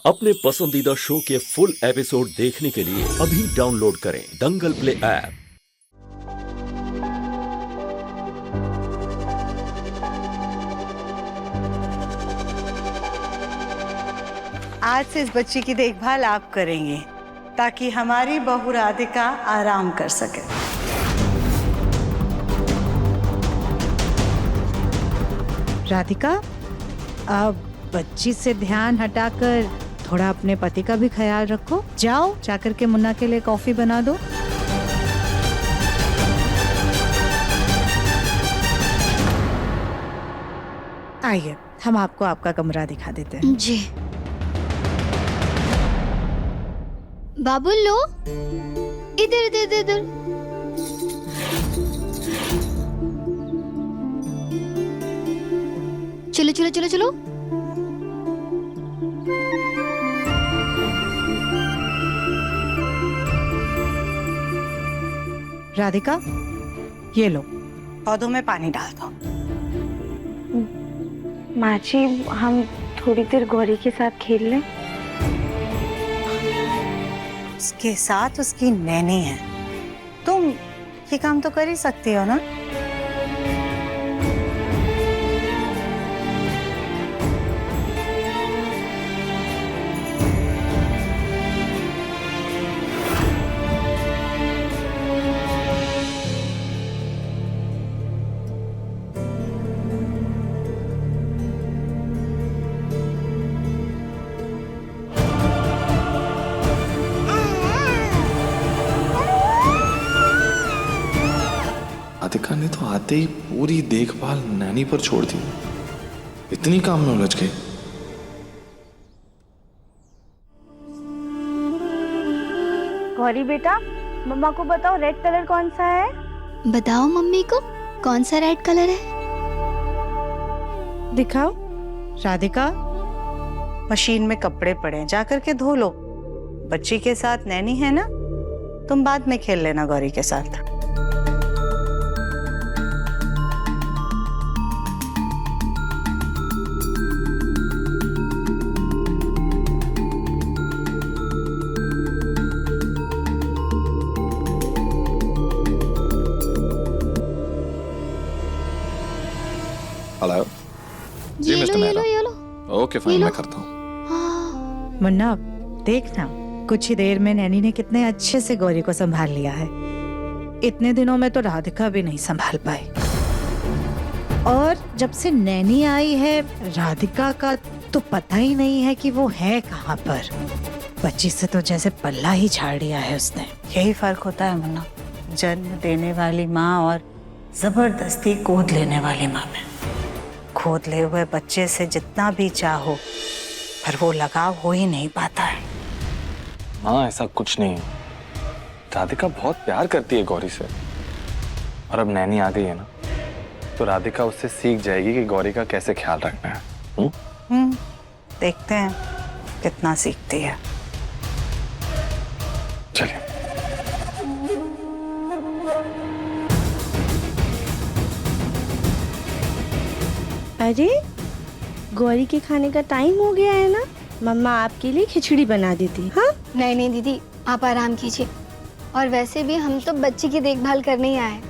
अपने पसंदीदा शो के फुल एपिसोड देखने के लिए अभी डाउनलोड करें दंगल प्ले ऐप। आज से इस बच्ची की देखभाल आप करेंगे ताकि हमारी बहू राधिका आराम कर सके। राधिका, अब बच्ची से ध्यान हटाकर थोड़ा अपने पति का भी ख्याल रखो। जाओ जाकर के मुन्ना के लिए कॉफी बना दो। आइए, हम आपको आपका कमरा दिखा देते हैं। जी बाबुल, लो इधर इधर इधर इधर। चलो चलो चलो चलो। राधिका, ये लो। पौधों में पानी डाल दो। माँ जी, हम थोड़ी देर गौरी के साथ खेल लें? उसके साथ उसकी नैनी है, तुम ये काम तो कर ही सकती हो ना। राधिका ने तो आते ही पूरी देखभाल नैनी पर छोड़ दी। इतनी काम में उलझ गई। गौरी बेटा, मम्मा को बताओ रेड कलर कौन सा है? बताओ मम्मी को कौन सा रेड कलर है। दिखाओ। राधिका, मशीन में कपड़े पड़े हैं, जाकर के धो लो। बच्ची के साथ नैनी है ना, तुम बाद में खेल लेना गौरी के साथ। हेलो जी मिस्टर मेहरा। ओके फाइन, मैं करता हूँ। मुन्ना, देखना कुछ ही देर में नैनी ने कितने अच्छे से गौरी को संभाल लिया है। इतने दिनों में तो राधिका भी नहीं संभाल पाई, और जब से नैनी आई है राधिका का तो पता ही नहीं है कि वो है कहाँ पर। बच्ची से तो जैसे पल्ला ही झाड़ दिया है उसने। यही फर्क होता है मुन्ना, जन्म देने वाली माँ और जबरदस्ती गोद लेने वाली माँ में। गोद ले हुए बच्चे से जितना भी चाहो, पर वो लगाव हो ही नहीं पाता है। हाँ, ऐसा कुछ नहीं है। राधिका बहुत प्यार करती है गौरी से, और अब नैनी आ गई है ना, तो राधिका उससे सीख जाएगी कि गौरी का कैसे ख्याल रखना है। देखते हैं कितना सीखती है। चलिए। अरे, गौरी के खाने का टाइम हो गया है ना, मम्मा आपके लिए खिचड़ी बना देती। हाँ नहीं नहीं दीदी, आप आराम कीजिए। और वैसे भी हम तो बच्ची की देखभाल करने ही आए,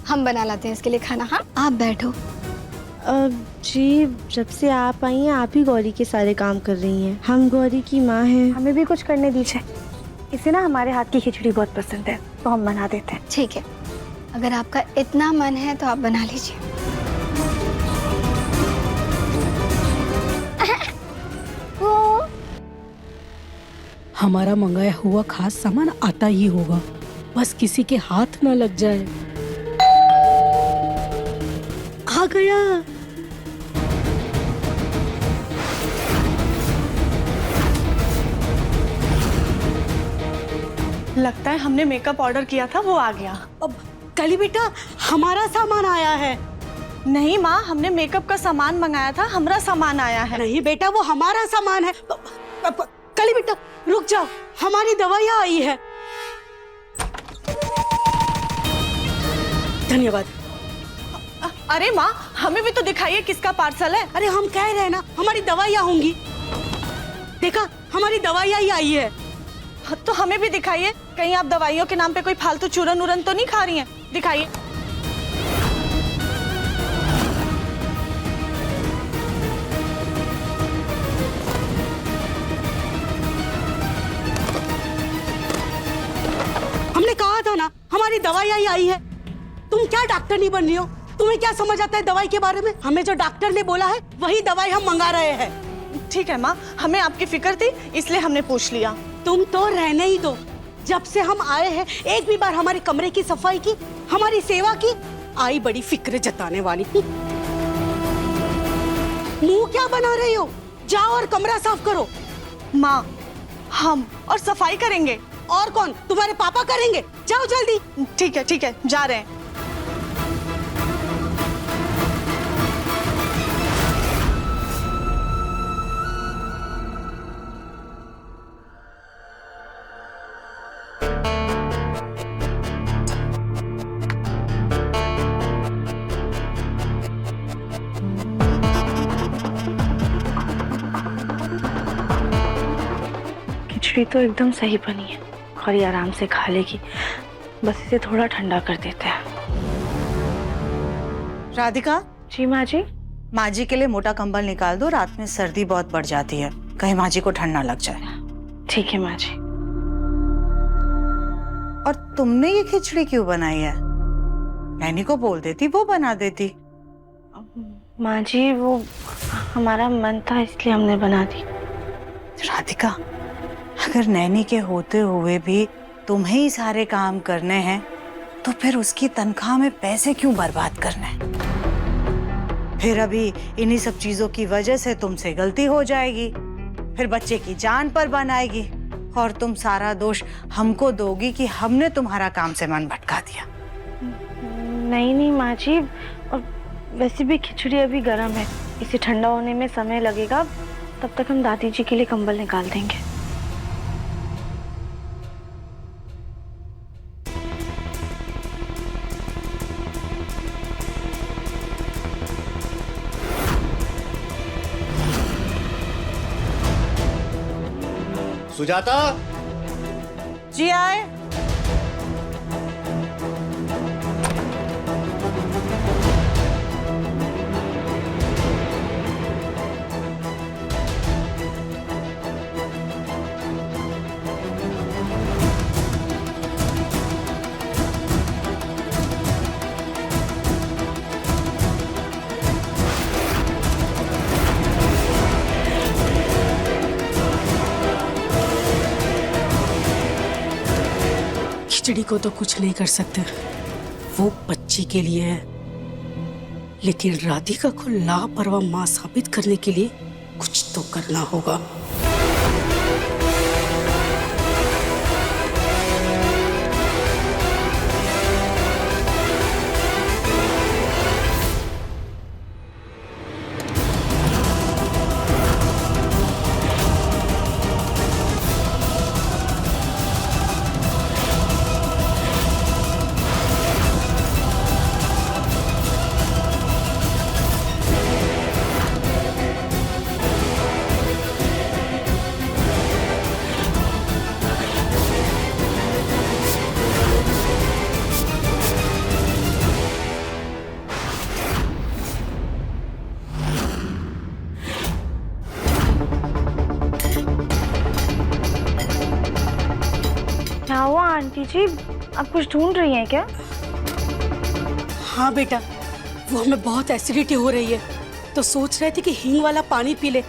हम बना लाते हैं इसके लिए खाना। हाँ आप बैठो। जी, जब से आप आई हैं आप ही गौरी के सारे काम कर रही हैं। हम गौरी की माँ हैं, हमें भी कुछ करने दीजिए। इसे ना हमारे हाथ की खिचड़ी बहुत पसंद है, तो हम बना देते हैं। ठीक है, अगर आपका इतना मन है तो आप बना लीजिए। हमारा मंगाया हुआ खास सामान आता ही होगा, बस किसी के हाथ न लग जाए। आ गया। लगता है हमने मेकअप ऑर्डर किया था, वो आ गया। अब काली बेटा, हमारा सामान आया है। नहीं माँ, हमने मेकअप का सामान मंगाया था, हमारा सामान आया है। नहीं बेटा, वो हमारा सामान है। काली बेटा रुक जाओ, हमारी दवाइयाँ आई है। धन्यवाद। अरे माँ, हमें भी तो दिखाइए किसका पार्सल है। अरे हम कह रहे हैं ना, हमारी दवाइयाँ होंगी। देखा, हमारी दवाइयाँ ही आई है। तो हमें भी दिखाइए, कहीं आप दवाइयों के नाम पे कोई फालतू चूरन उरन तो नहीं खा रही हैं? दिखाइए। हमने कहा था ना हमारी दवाइयाँ ही आई है। तुम क्या डॉक्टर नहीं बन रही हो? तुम्हें क्या समझ आता है दवाई के बारे में? हमें जो डॉक्टर ने बोला है वही दवाई हम मंगा रहे हैं। ठीक है माँ, हमें आपकी फिक्र थी इसलिए हमने पूछ लिया। तुम तो रहने ही दो। जब से हम आए हैं एक भी बार हमारे कमरे की सफाई की, हमारी सेवा की? आई बड़ी फिक्र जताने वाली। मुंह क्या बना रही हो? जाओ और कमरा साफ करो। माँ, हम और सफाई करेंगे। और कौन? तुम्हारे पापा करेंगे। जाओ जल्दी। ठीक है, जा रहे हैं। खिचड़ी तो एकदम सही बनी है और ये आराम से खा लेगी। बस इसे थोड़ा ठंडा कर देते हैं। राधिका, जी माँ जी। माँ जी के लिए मोटा कंबल निकाल दो, रात में सर्दी बहुत बढ़ जाती है, कहीं माँ जी को ठंड ना लग जाए। ठीक है माँ जी। और तुमने ये खिचड़ी क्यों बनाई है? नैनी को बोल देती, वो बना देती। माँ जी, वो हमारा मन था इसलिए हमने बना दी। राधिका, अगर नैनी के होते हुए भी तुम्हें ही सारे काम करने हैं तो फिर उसकी तनख्वाह में पैसे क्यों बर्बाद करने? फिर अभी इन्हीं सब चीजों की वजह से तुमसे गलती हो जाएगी, फिर बच्चे की जान पर बनाएगी और तुम सारा दोष हमको दोगी कि हमने तुम्हारा काम से मन भटका दिया। नहीं माँ जी, और वैसे भी खिचड़ी अभी गर्म है, इसे ठंडा होने में समय लगेगा। तब तक हम दादी जी के लिए कंबल निकाल देंगे। सुजाता जी आए। खिचड़ी को तो कुछ नहीं कर सकते, वो बच्ची के लिए है, लेकिन राधिका को लापरवाह मां साबित करने के लिए कुछ तो करना होगा। क्या हुआ आंटी जी, आप कुछ ढूंढ रही हैं क्या? हाँ बेटा, वो हमें बहुत एसिडिटी हो रही है, तो सोच रहे थे कि हींग वाला पानी पी ले,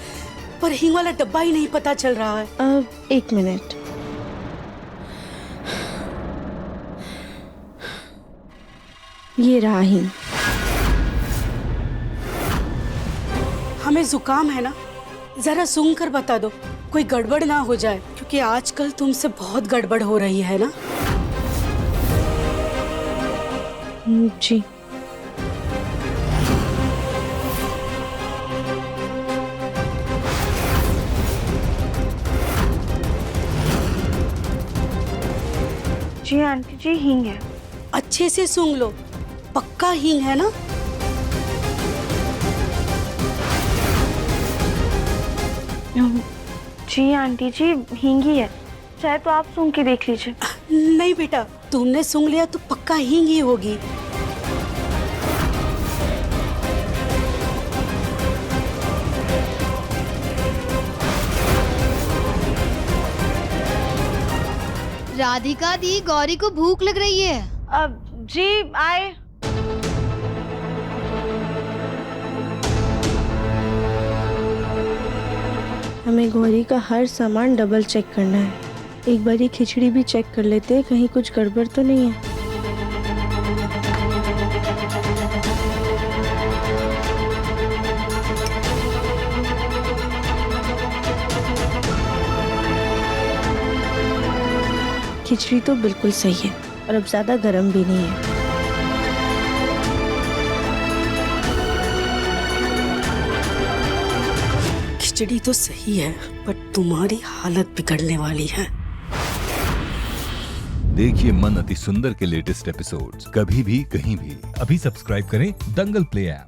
पर हींग वाला डब्बा ही नहीं पता चल रहा है। एक मिनट। ये रहा हींग। हमें जुकाम है ना, जरा सूंघ कर बता दो, कोई गड़बड़ ना हो जाए, क्योंकि आजकल तुमसे बहुत गड़बड़ हो रही है ना। जी। जी आंटी जी, हींग है। अच्छे से सूंघ लो, पक्का हींग है ना? जी आंटी जी, हींगी है, चाहे तो आप सूंघ के देख लीजिए। नहीं बेटा, तुमने सूंघ लिया तो पक्का हींग ही होगी। राधिका दी, गौरी को भूख लग रही है। अब जी आए। हमें गौरी का हर सामान डबल चेक करना है। एक बार ये खिचड़ी भी चेक कर लेते हैं, कहीं कुछ गड़बड़ तो नहीं है। खिचड़ी तो बिल्कुल सही है और अब ज्यादा गर्म भी नहीं है। खिचड़ी तो सही है, पर तुम्हारी हालत बिगड़ने वाली है। देखिए मन अति सुंदर के लेटेस्ट एपिसोड्स कभी भी कहीं भी। अभी सब्सक्राइब करें दंगल प्ले ऐप।